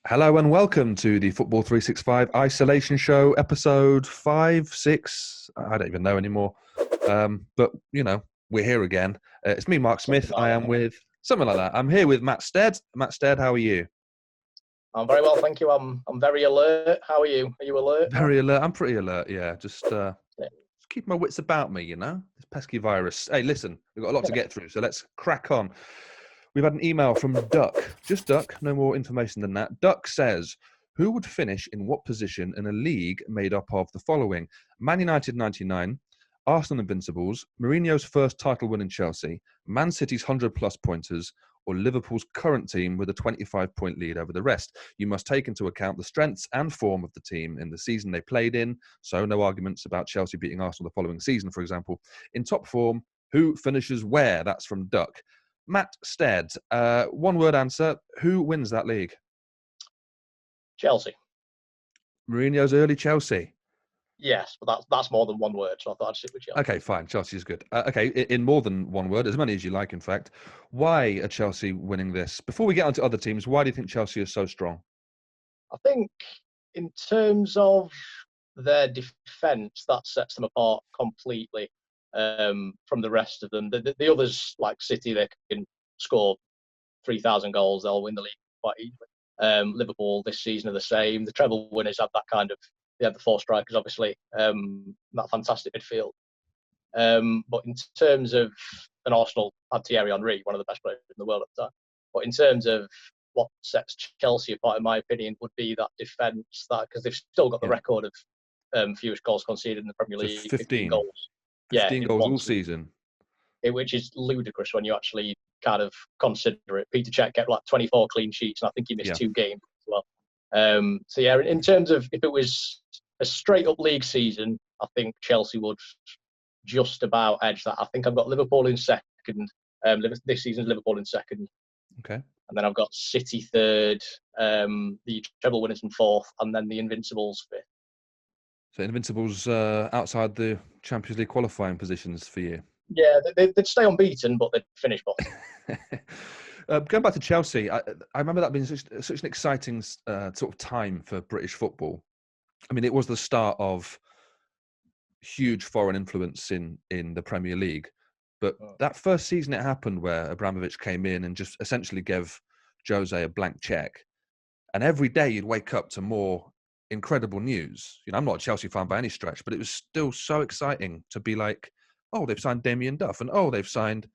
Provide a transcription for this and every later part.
Hello and welcome to the Football365 Isolation Show, episode 5, 6, I don't even know anymore. But, we're here again. It's me, Mark Smith. I am with, something like that. I'm here with Matt Stead. Matt Stead, how are you? I'm very well, thank you. I'm very alert. How are you? Are you alert? Very alert. I'm pretty alert, yeah. Just keep my wits about me, this pesky virus. Hey, listen, we've got a lot to get through, so let's crack on. We've had an email from Duck. Just Duck, no more information than that. Duck says, who would finish in what position in a league made up of the following? Man United 99, Arsenal Invincibles, Mourinho's first title win in Chelsea, Man City's 100-plus pointers, or Liverpool's current team with a 25-point lead over the rest. You must take into account the strengths and form of the team in the season they played in, so no arguments about Chelsea beating Arsenal the following season, for example. In top form, who finishes where? That's from Duck. Matt Stead, one-word answer. Who wins that league? Chelsea. Mourinho's early Chelsea. Yes, but that's more than one word, so I thought I'd stick with Chelsea. Okay, fine. Chelsea is good. Okay, in more than one word, as many as you like, in fact. Why are Chelsea winning this? Before we get on to other teams, why do you think Chelsea is so strong? I think in terms of their defence, that sets them apart completely from the rest of them. The others, like City, they can score 3,000 goals. They'll win the league quite easily. Liverpool this season are the same. The treble winners had that kind of. They had the four strikers, obviously, that fantastic midfield. But in terms of an Arsenal, had Thierry Henry, one of the best players in the world at the time. But in terms of what sets Chelsea apart, in my opinion, would be that defence, because they've still got the record of fewest goals conceded in the Premier League, so 15 goals. 15 goals all season. Which is ludicrous when you actually kind of consider it. Peter Cech kept like 24 clean sheets, and I think he missed 2 games as well. So yeah, in terms of if it was a straight up league season, I think Chelsea would just about edge that. I think I've got Liverpool in second. This season's Liverpool in second. Okay. And then I've got City third, the treble winners in fourth, and then the Invincibles fifth. So Invincibles outside the Champions League qualifying positions for you? Yeah, they'd stay unbeaten, but they'd finish bottom. Going back to Chelsea, I remember that being such an exciting sort of time for British football. I mean, it was the start of huge foreign influence in the Premier League. But that first season it happened where Abramovich came in and just essentially gave Jose a blank check. And every day you'd wake up to more incredible news. I'm not a Chelsea fan by any stretch, but it was still so exciting to be like, oh, they've signed Damien Duff, and oh, they've signed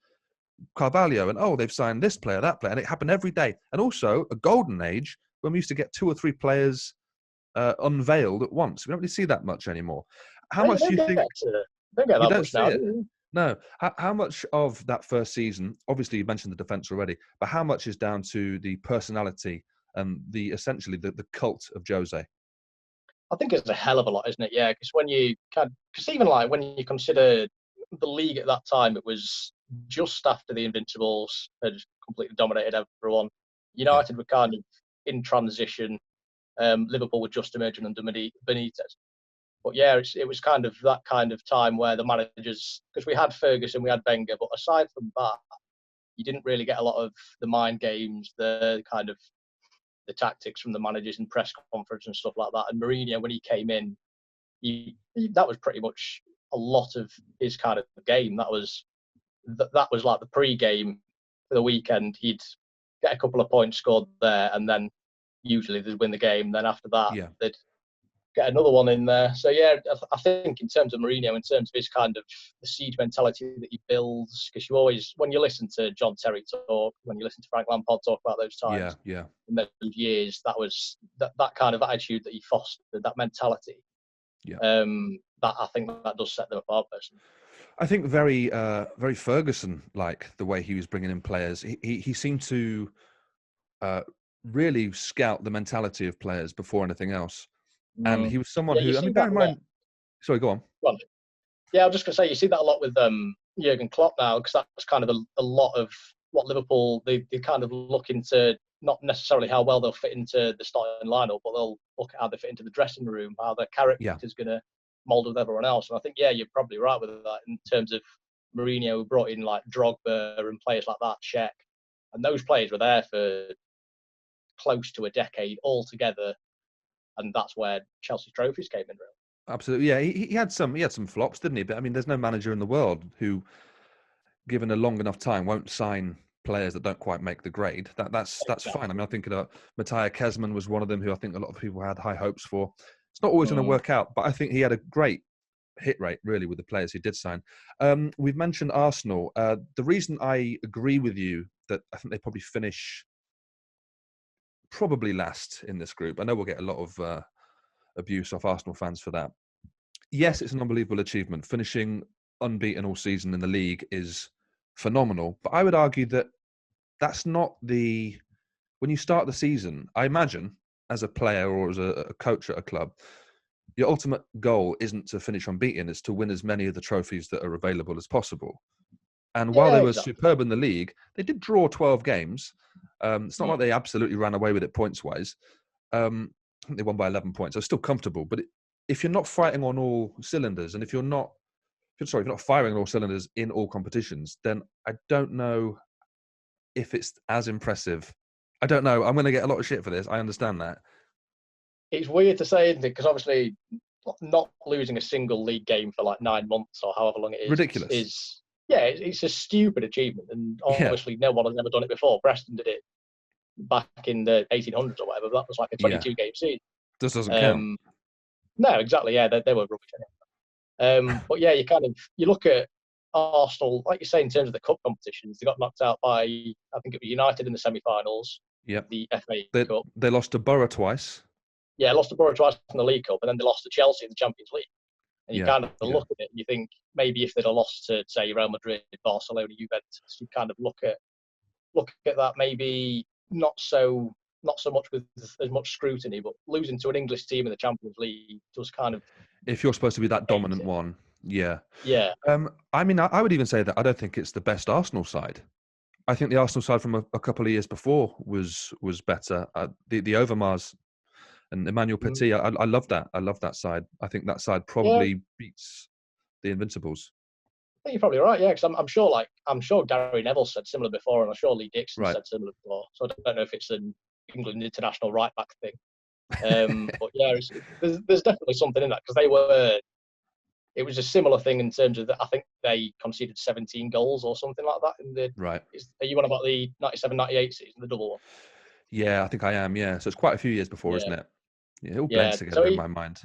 Carvalho, and oh, they've signed this player, that player. And it happened every day. And also a golden age when we used to get 2 or 3 players unveiled at once. We don't really see that much anymore. How much do you think? Don't get that much now. No. How much of that first season, obviously you mentioned the defence already, but how much is down to the personality and essentially the cult of Jose? I think it's a hell of a lot, isn't it? Yeah, because even like when you consider the league at that time, it was just after the Invincibles had completely dominated everyone. United were kind of in transition. Liverpool were just emerging under Benitez. But yeah, it was kind of that kind of time where the managers, because we had Ferguson, we had Wenger, but aside from that, you didn't really get a lot of the mind games, the kind of the tactics from the managers in press conference and stuff like that. And Mourinho, when he came in, that was pretty much a lot of his kind of game. That was like the pre-game for the weekend. He'd get a couple of points scored there, and then usually they'd win the game. Then after that, they'd get another one in there. So yeah, I think in terms of Mourinho, in terms of his kind of the siege mentality that he builds, because you always, when you listen to John Terry talk, when you listen to Frank Lampard talk about those times, in those years, that was that kind of attitude that he fostered, that mentality. That I think that does set them apart, personally. I think very, very Ferguson-like the way he was bringing in players. He seemed to really scout the mentality of players before anything else. And he was someone who, bear in mind... Sorry, go on. Yeah, I was just going to say, you see that a lot with Jurgen Klopp now, because that's kind of a lot of what Liverpool, they kind of look into, not necessarily how well they'll fit into the starting lineup, but they'll look at how they fit into the dressing room, how their character is going to mould with everyone else. And I think, you're probably right with that in terms of Mourinho, who brought in like Drogba and players like that, Cech. And those players were there for close to a decade altogether, and that's where Chelsea's trophies came in. Really. Absolutely, yeah. He had some flops, didn't he? But I mean, there's no manager in the world who, given a long enough time, won't sign players that don't quite make the grade. That's fine. I mean, I think Mattia Kesman was one of them who I think a lot of people had high hopes for. It's not always going to work out, but I think he had a great hit rate, really, with the players he did sign. We've mentioned Arsenal. The reason I agree with you that I think they probably finish probably last in this group. I know we'll get a lot of abuse off Arsenal fans for that. Yes, it's an unbelievable achievement. Finishing unbeaten all season in the league is phenomenal. But I would argue that that's not when you start the season, I imagine, as a player or as a coach at a club, your ultimate goal isn't to finish unbeaten, it's to win as many of the trophies that are available as possible. And while they were superb in the league, they did draw 12 games. It's not like they absolutely ran away with it points-wise. I think they won by 11 points. They're still comfortable. But if you're not fighting on all cylinders, and if you're not firing on all cylinders in all competitions, then I don't know if it's as impressive. I don't know. I'm going to get a lot of shit for this. I understand that. It's weird to say, isn't it? Because obviously, not losing a single league game for like 9 months or however long it is, ridiculous. It's a stupid achievement, and obviously no one has ever done it before. Preston did it back in the 1800s or whatever. But that was like a 22-game season. This doesn't count. No, exactly. Yeah, they were rubbish anyway. But yeah, you look at Arsenal, like you say, in terms of the cup competitions, they got knocked out by, I think it was United in the semi-finals. Yep. The FA Cup. They lost to Borough twice. Yeah, lost to Borough twice in the League Cup, and then they lost to Chelsea in the Champions League. And you kind of look at it and you think maybe if they'd have lost to, say, Real Madrid, Barcelona, Juventus, you kind of look at that maybe not so much with as much scrutiny, but losing to an English team in the Champions League does kind of. If you're supposed to be that dominant one, yeah. Yeah. I mean, I would even say that I don't think it's the best Arsenal side. I think the Arsenal side from a couple of years before was better. The Overmars and Emmanuel Petit, I love that. I love that side. I think that side probably beats the Invincibles. I think you're probably right, yeah, because I'm sure Gary Neville said similar before, and I'm sure Lee Dixon said similar before. So I don't know if it's an England international right back thing. But yeah, there's definitely something in that, because it was a similar thing in terms of that. I think they conceded 17 goals or something like that. Are you on about the 97-98 season, the double one? Yeah, I think I am. Yeah, so it's quite a few years before, isn't it? Yeah, it all blends together in my mind.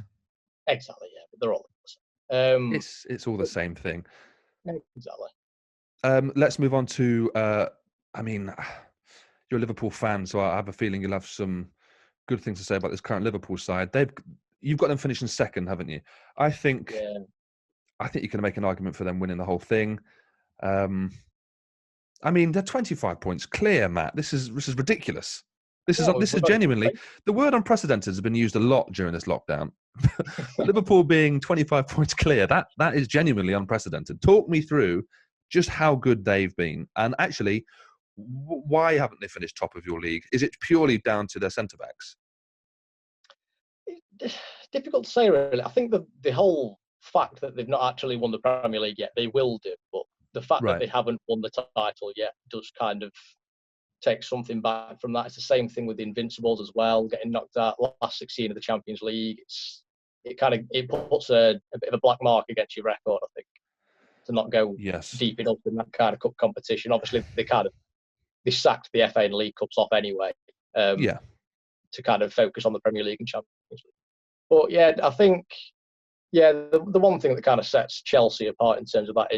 Exactly. Yeah, but they're all the same. It's all the same thing. Exactly. Let's move on to. I mean, you're a Liverpool fan, so I have a feeling you'll have some good things to say about this current Liverpool side. You've got them finishing second, haven't you? I think you can make an argument for them winning the whole thing. I mean, they're 25 points clear, Matt. This is ridiculous. This is genuinely, the word unprecedented has been used a lot during this lockdown. But Liverpool being 25 points clear, that is genuinely unprecedented. Talk me through just how good they've been, and actually, why haven't they finished top of your league? Is it purely down to their centre backs? Difficult to say, really. I think the whole fact that they've not actually won the Premier League yet, they will do, but the fact that they haven't won the title yet does kind of take something back from that. It's the same thing with the Invincibles as well, getting knocked out last 16 of the Champions League. It puts a bit of a black mark against your record, I think, to not go deep enough in that kind of cup competition. Obviously, they sacked the FA and League Cups off anyway, to kind of focus on the Premier League and Champions League. But yeah, I think the one thing that kind of sets Chelsea apart in terms of that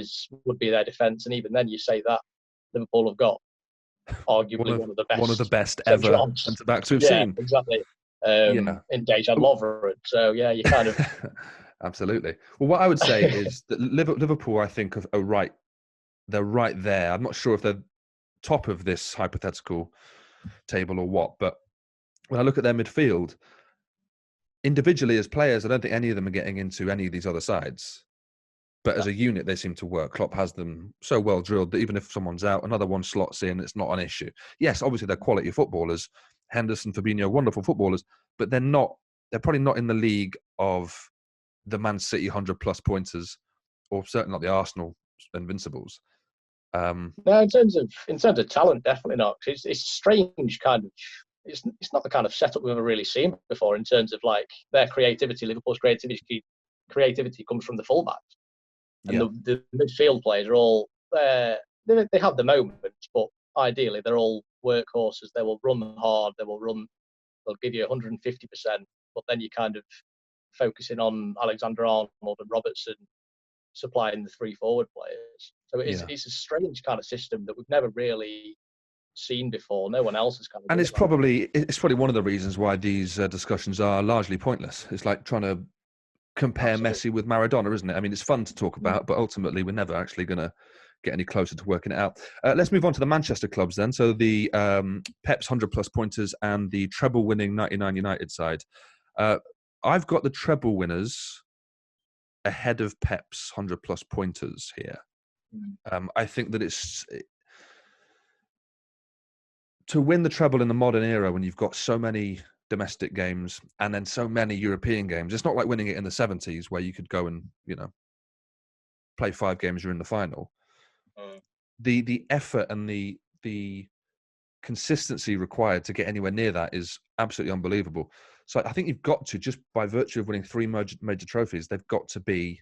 would be their defence, and even then, you say that Liverpool have got arguably one of the best ever centre backs we've seen. Exactly. In Dejan Lovren. So yeah, you kind of absolutely. Well, what I would say is that Liverpool, I think, are right. They're right there. I'm not sure if they're top of this hypothetical table or what, but when I look at their midfield, individually as players, I don't think any of them are getting into any of these other sides. But as a unit, they seem to work. Klopp has them so well drilled that even if someone's out, another one slots in, it's not an issue. Yes, obviously they're quality footballers. Henderson, Fabinho, wonderful footballers, but they're probably not in the league of the Man City 100+ pointers, or certainly not the Arsenal Invincibles. No, in terms of talent, definitely not. It's strange kind of it's not the kind of setup we've ever really seen before in terms of like their creativity. Liverpool's creativity comes from the fullbacks, and the midfield players are all they have the moments, but ideally they're all workhorses. They will run hard. They'll give you 150%, but then you kind of focusing on Alexander Arnold and Robertson supplying the three forward players. So it's a strange kind of system that we've never really seen before. No one else has kind of. And it's probably one of the reasons why these discussions are largely pointless. It's like trying to compare Messi with Maradona, isn't it? I mean, it's fun to talk about, but ultimately we're never actually going to get any closer to working it out. Let's move on to the Manchester clubs then. So the Pep's 100+ pointers and the treble winning 99 United side. I've got the treble winners ahead of Pep's 100+ pointers here. I think that it's to win the treble in the modern era when you've got so many domestic games and then so many European games. It's not like winning it in the 70s where you could go and, play 5 games, you're in the final. The effort and the consistency required to get anywhere near that is absolutely unbelievable. So I think you've got to, just by virtue of winning 3 major trophies, they've got to be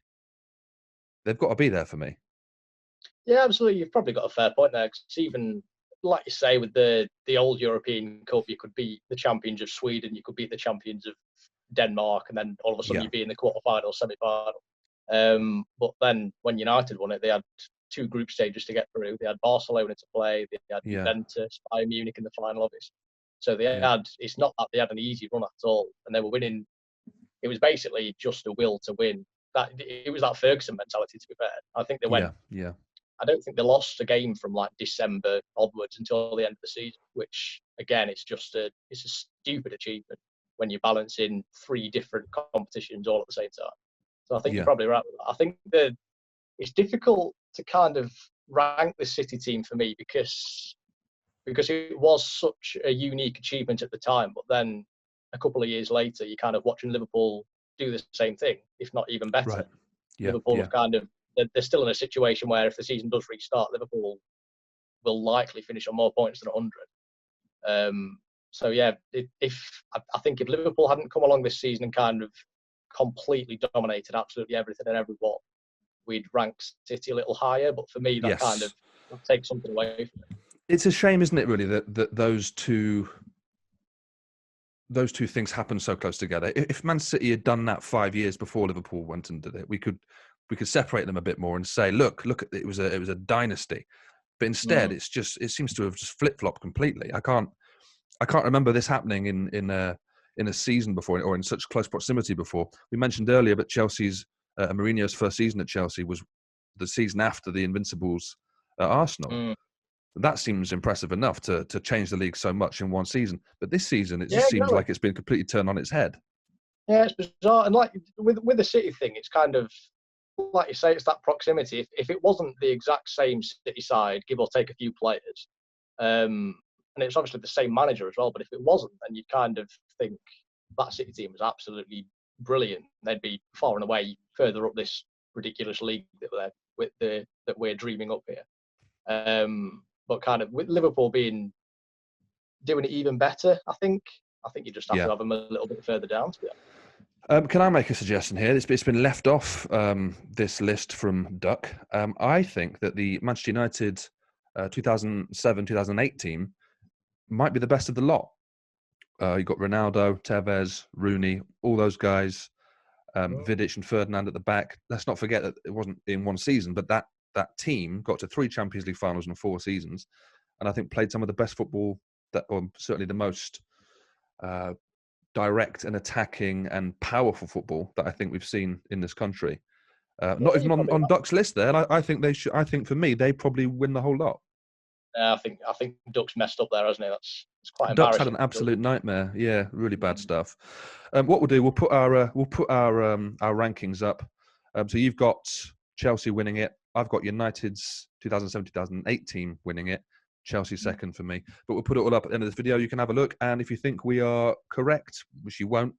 there for me. Yeah, absolutely. You've probably got a fair point there. 'Cause even like you say, with the old European Cup, you could beat the champions of Sweden, you could beat the champions of Denmark, and then all of a sudden you'd be in the quarterfinal, semi-final. But then when United won it, they had 2 group stages to get through. They had Barcelona to play, they had Juventus, Bayern Munich in the final, obviously. So they had. It's not that they had an easy run at all, and they were winning. It was basically just a will to win. It was that Ferguson mentality. To be fair, I think they went. Yeah. I don't think they lost a game from like December onwards until the end of the season, which again, it's a stupid achievement when you're balancing 3 different competitions all at the same time. So I think you're probably right with that. I think that it's difficult to kind of rank the City team for me because it was such a unique achievement at the time, but then a couple of years later, you're kind of watching Liverpool do the same thing, if not even better. Right. Yeah, Liverpool have kind of, they're still in a situation where if the season does restart, Liverpool will likely finish on more points than 100. So yeah, I think if Liverpool hadn't come along this season and kind of completely dominated absolutely everything and everyone, we'd rank City a little higher. But for me, that kind of takes something away from it. It's a shame, isn't it, really, that those two things happen so close together. If Man City had done that 5 years before Liverpool went and did it, we could separate them a bit more and say, look, it was a dynasty. But instead, it seems to have just flip-flopped completely. I can't remember this happening in a season before, or in such close proximity before. We mentioned earlier, but Chelsea's Mourinho's first season at Chelsea was the season after the Invincibles at Arsenal. That seems impressive enough to change the league so much in one season. But this season, it just seems like it's been completely turned on its head. Yeah, it's bizarre. And like with the City thing, it's kind of, like you say, it's that proximity. If it wasn't the exact same City side, give or take a few players, and it's obviously the same manager as well, but if it wasn't, then you'd kind of think that City team was absolutely brilliant. They'd be far and away further up this ridiculous league that we're dreaming up here. But kind of with Liverpool doing it even better, I think you just have to have them a little bit further down. To be Can I make a suggestion here? It's been left off this list from Duck. I think that the Manchester United 2007-2008 team might be the best of the lot. You've got Ronaldo, Tevez, Rooney, all those guys, Vidic and Ferdinand at the back. Let's not forget that it wasn't in one season, but that team got to 3 Champions League finals in 4 seasons, and I think played some of the best football, or certainly the most direct and attacking and powerful football that I think we've seen in this country. Not even on Duck's list there. And I think they should. I think for me, they probably win the whole lot. I think Duck's messed up there, hasn't he? It's quite Duck's embarrassing. had an absolute nightmare. Yeah, really bad stuff. What we'll do, we'll put our rankings up. So you've got Chelsea winning it. I've got United's 2007-2008 team winning it. Chelsea second for me. But we'll put it all up at the end of this video. You can have a look. And if you think we are correct, which you won't,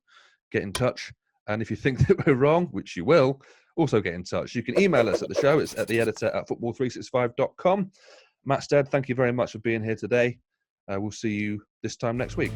get in touch. And if you think that we're wrong, which you will, also get in touch. You can email us at the show. It's at the editor at football365.com. Matt Stead, thank you very much for being here today. We'll see you this time next week.